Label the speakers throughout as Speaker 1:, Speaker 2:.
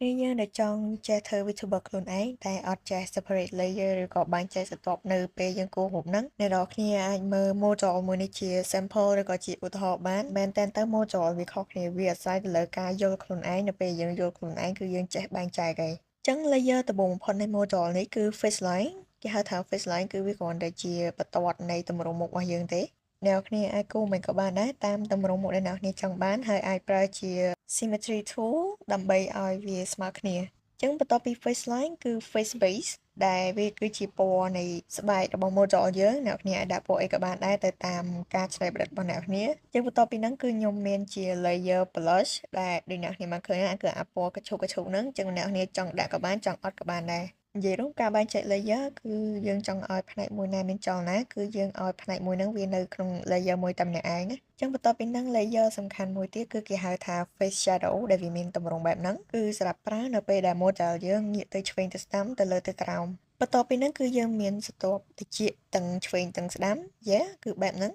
Speaker 1: គ្នាយើងដែលចង់ចេះធ្វើ VTuber ខ្លួនឯងតែអត់ចេះ separate layer ឬក៏បែងចែកស្រទាប់នៅពេលយើងគូររូបហ្នឹងអ្នកនរគ្នាអាចមើល module មួយនេះជា sample ឬក៏ជាឧទាហរណ៍បានមែនតើទៅ module វាខុសគ្នាវាអាស្រ័យទៅលើការយល់ខ្លួនឯងនៅពេលយើងយល់ខ្លួនឯងគឺយើងចេះបែងចែកឯងចឹង layer ដំបូងបំផុតនៃ module នេះគឺ face line គេហៅថា face line គឺវាគ្រាន់តែជាបន្ទាត់នៃទម្រង់មុខរបស់យើងទេអ្នកគ្នាអាចគូរមិនក៏បានដែរតាមទម្រង់មុខដែលអ្នកគ្នាចង់បានហើយអាចប្រើជា symmetry tool ដើម្បីឲ្យវាស្មើគ្នាចឹងបន្ទាប់ពី face line គឺ face base ដែលវាគឺជាពណ៌នៃស្បែករបស់ model យើងអ្នកគ្នាអាចដាក់ពណ៌អីក៏បានដែរទៅតាមការច្នៃប្រឌិតរបស់អ្នកគ្នាចឹងបន្ទាប់ពីហ្នឹងគឺខ្ញុំមានជា layer blush ដែលដូចអ្នកគ្នាបានឃើញហ្នឹងគឺអាពណ៌កញ្ឈុកហ្នឹងចឹងអ្នកគ្នាចង់ដាក់ក៏បានចង់អត់ក៏បានដែរនិយាយរួមការបែងចែក layer គឺយើងចង់ឲ្យផ្នែកមួយណាមានចលនាគឺយើងឲ្យផ្នែកមួយហ្នឹងវានៅក្នុង layer មួយតែម្នាក់ឯងណាចឹងបន្ទាប់ពីហ្នឹង layer សំខាន់មួយទៀតគឺគេហៅថា face shadow ដែលវាមានទម្រង់បែបហ្នឹងគឺសម្រាប់ប្រើនៅពេលដែល model យើងងាកទៅឆ្វេងទៅស្ដាំទៅលើទៅក្រោមបន្ទាប់ពីហ្នឹងគឺយើងមានស្រទាប់តិចទាំងឆ្វេងទាំងស្ដាំគឺបែបហ្នឹង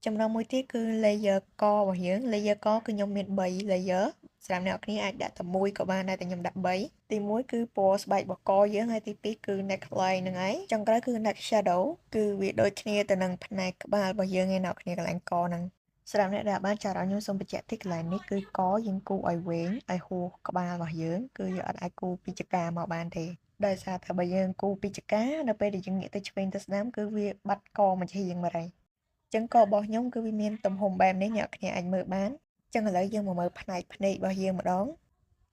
Speaker 1: ចំណុចមួយទៀតគឺ layer ករបស់យើង layer កគឺខ្ញុំមាន3 layer សម្រាប់អ្នកគ្នាអាចដាក់តែមួយក៏បានដែរតែខ្ញុំដាក់3ទី1គឺពណ៌ស្បែករបស់កយើងហើយទី2គឺ neckline ហ្នឹងឯងចុងក្រោយគឺ neck shadow គឺវាដូចគ្នាទៅនឹងផ្នែកក្បាលរបស់យើងឯអ្នកគ្នាកន្លែងកហ្នឹងសម្រាប់អ្នកដែលបានចាត់ឲ្យខ្ញុំសូមបញ្ជាក់តិចកន្លែងនេះគឺកយើងគូឲ្យវែងឲ្យហួសក្បាលរបស់យើងគឺយើងអត់អាចគូពីចកាមកបានទេដោយសារតែបើយើងគូពីចកានៅពេលដែលយើងងាកទៅឆ្វេងទៅស្ដាំគឺវាបាត់កមកជាងមកហើយចឹងករបស់ខ្ញុំគឺវាមានទំហំបែបនេះអ្នកគ្នាអាចមើលបានចឹងឥឡូវយើងមកមើលផ្នែកភ្នែករបស់យើងម្ដង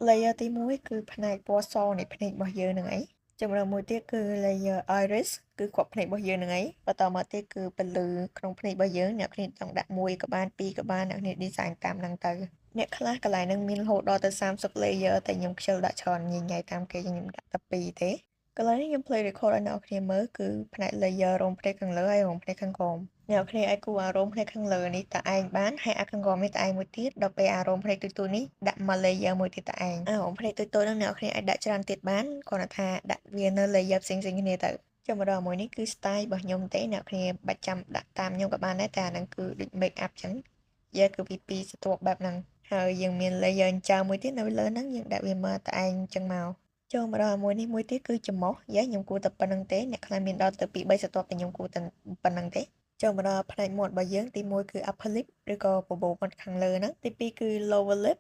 Speaker 1: layer ទី1គឺផ្នែកពណ៌សនៃភ្នែករបស់យើងនឹងឯងចំណុចមួយទៀតគឺ layer iris គឺគ្រាប់ភ្នែករបស់យើងនឹងឯងបន្តមកទៀតគឺពន្លឺក្នុងភ្នែករបស់យើងអ្នកគ្នាចង់ដាក់មួយក៏បានពីរក៏បានអ្នកគ្នា design តាមហ្នឹងទៅអ្នកខ្លះកន្លែងហ្នឹងមានរហូតដល់ទៅ30 layer តែខ្ញុំខ្ជិលដាក់ច្រើនញ៉ៃតាមគេខ្ញុំដាក់តែ2ទេកន្លែងនេះខ្ញុំ play record ឲ្យអ្នកគ្នាមើលគឺផ្នែក layer រោមភ្នែកខាងលើហើយរោមភ្នែកខាងក្រោមអ្នកគ្នាអាចគូរអារោមភ្នែកខាងលើនេះតែឯងបានហើយអាខាងក្រោមនេះតែឯងមួយទៀតដល់ពេលអារោមភ្នែកទូៗនេះដាក់មក layer មួយទៀតតែឯងអារោមភ្នែកទូៗហ្នឹងអ្នកគ្នាអាចដាក់ច្រើនទៀតបានគ្រាន់តែថាដាក់វានៅ layer ផ្សេងៗគ្នាទៅចាំម្ដងមួយនេះគឺ style របស់ខ្ញុំទេអ្នកគ្នាបាច់ចាំដាក់តាមខ្ញុំក៏បានដែរតែអាហ្នឹងគឺដូច make up ចឹងគឺពីស្រទាប់បែបហ្នឹងហើយយើងមាន layer ចៅមួយទៀតនៅលើហ្នឹងយើងដាក់វាមកតែឯងចឹងមកចូលមកដល់មួយនេះមួយទៀតគឺច្រមុះខ្ញុំគួរតែប៉ុណ្្នឹងទេអ្នកខ្លះមានដល់ទៅ2 3ស្រទាប់តែខ្ញុំគួរតែប៉ុណ្្នឹងទេចូលមកដល់ផ្នែកមាត់របស់យើងទី1គឺ upper lip ឬក៏បបូរមាត់ខាងលើហ្នឹងទី2គឺ lower lip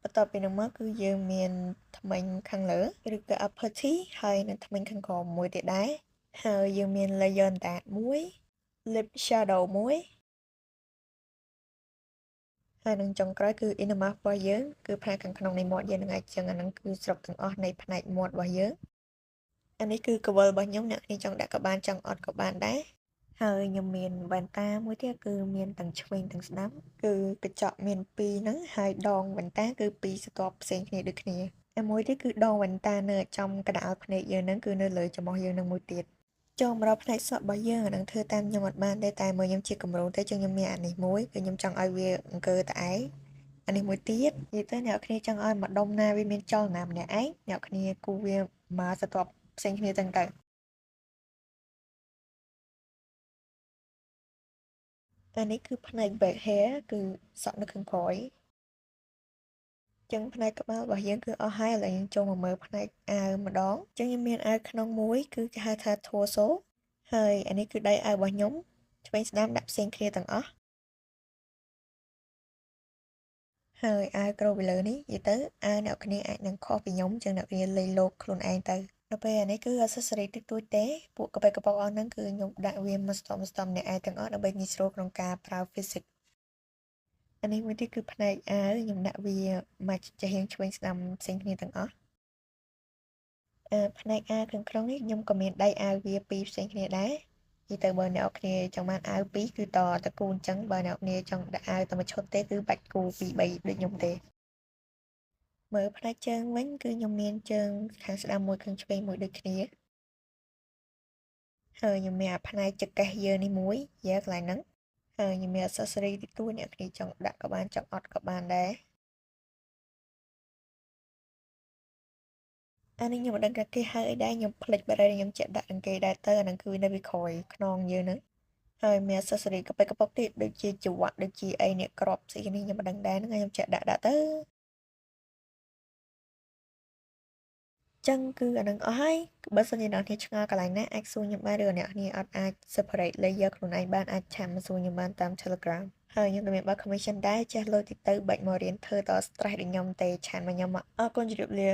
Speaker 1: បន្ទាប់ពីនោះមកគឺយើងមានធ្មេញខាងលើឬក៏ upper teeth ហើយនិងធ្មេញខាងក្រោមមួយទៀតដែរហើយយើងមាន layer អណ្ដាតមួយ lip shadow មួយហើយនឹងចុងក្រោយគឺ inner mouth របស់យើងគឺផ្នែកខាងក្នុងនៃមាត់យើងនឹងឯងចឹងអាហ្នឹងគឺស្របទាំងអស់នៃផ្នែកមាត់របស់យើងអានេះគឺ cover របស់ខ្ញុំអ្នកគ្នាចង់ដាក់ក៏បានចង់អត់ក៏បានដែរហើយខ្ញុំមានវ៉ែនតាមួយទៀតគឺមានទាំងឆ្វេងទាំងស្ដាំគឺកញ្ចក់មាន2ហ្នឹងហើយដងវ៉ែនតាគឺ2ស្រទាប់ផ្សេងគ្នាដូចគ្នាហើយមួយទៀតគឺដងវ៉ែនតានៅចំកណ្ដាលភ្នែកយើងហ្នឹងគឺនៅលើច្រមុះយើងនឹងមួយទៀតចូលមកដល់ផ្នែកសក់របស់យើងអានឹងធ្វើតាមខ្ញុំអត់បានទេតែមើលខ្ញុំជាគម្រោងទៅចឹងខ្ញុំមានអានេះមួយគឺខ្ញុំចង់ឲ្យវាអង្គើតែឯងអានេះមួយទៀតនិយាយទៅអ្នកគ្នាចង់ឲ្យម្ដុំណាវាមានចលនាម្នាក់ឯងអ្នកគ្នាគូវាមកស្រទាប់ផ្សេងគ្នាទាំងទៅអានេះគឺផ្នែក back hair គឺសក់នៅខាងក្រោយចឹងផ្នែកក្បាលរបស់យើងគឺអស់ហើយឥឡូវយើងចូលមកមើលផ្នែកអាវម្ដងចឹងខ្ញុំមានអាវក្នុងមួយគឺគេហៅថា torso ហើយអានេះគឺដៃអាវរបស់ខ្ញុំឆ្វេងស្ដាំដាក់ផ្សេងគ្នាទាំងអស់ហើយអាវក្រោបពីលើនេះនិយាយទៅអាវអ្នកគ្នាអាចនឹងខុសពីខ្ញុំចឹងអ្នកគ្នាលេងលោកខ្លួនឯងទៅដល់ពេលអានេះគឺ accessory តិចតួចទេពួកកប៉ិកកប៉ុកអស់ហ្នឹងគឺខ្ញុំដាក់វាមកស្ទំអ្នកឯងទាំងអស់ដើម្បីងាយស្រួលក្នុងការប្រើ physics អានេះមួយទៀតគឺផ្នែកអាវខ្ញុំដាក់វាមកចាហៀងឆ្វេងស្ដាំផ្សេងគ្នាទាំងអស់ផ្នែកអាវខាងក្នុងនេះខ្ញុំក៏មានដៃអាវវាពីរផ្សេងគ្នាដែរនិយាយទៅបើអ្នកគ្នាចង់បានអាវពីរគឺតគូអញ្ចឹងបើអ្នកគ្នាចង់ដាក់អាវតែមួយឈុតទេគឺបាច់គូពីរ3ដូចខ្ញុំទេមើលផ្នែកជើងវិញគឺខ្ញុំមានជើងខាងស្ដាំមួយខាងឆ្វេងមួយដូចគ្នាហើយខ្ញុំមានអាផ្នែកចង្កេះយើងនេះមួយកន្លែងហ្នឹងហើយខ្ញុំមាន accessory តិចតួចអ្នកគ្នាចង់ដាក់ក៏បានចង់អត់ក៏បានដែរអានេះខ្ញុំមិនដឹងថាគេហៅអីដែរខ្ញុំភ្លេចបាត់ហើយខ្ញុំចេះដាក់នឹងគេដែរទៅអាហ្នឹងគឺនៅពីក្រោយខ្នងយើងហ្នឹងហើយមាន accessory កប៉ិកកប៉ុកទៀតដូចជាច្រវាក់ដូចជាអីនេះក្របស្អីនេះខ្ញុំមិនដឹងដែរហ្នឹងខ្ញុំចេះដាក់ទៅ ចឹងគឺអានឹងអស់ហើយបើសិនជាអ្នកនរឆ្ងល់កន្លែងណាអាចសួរខ្ញុំបានឬអ្នកនរអត់អាច separate layer ខ្លួនឯងបានអាចឆាតមកសួរខ្ញុំបានតាម Telegram ហើយខ្ញុំក៏មានបើក commission ដែរចេះលុយតិចទៅបាច់មករៀនធ្វើត stress ដូចខ្ញុំទេឆាតមកខ្ញុំមកអរគុណជម្រាបលា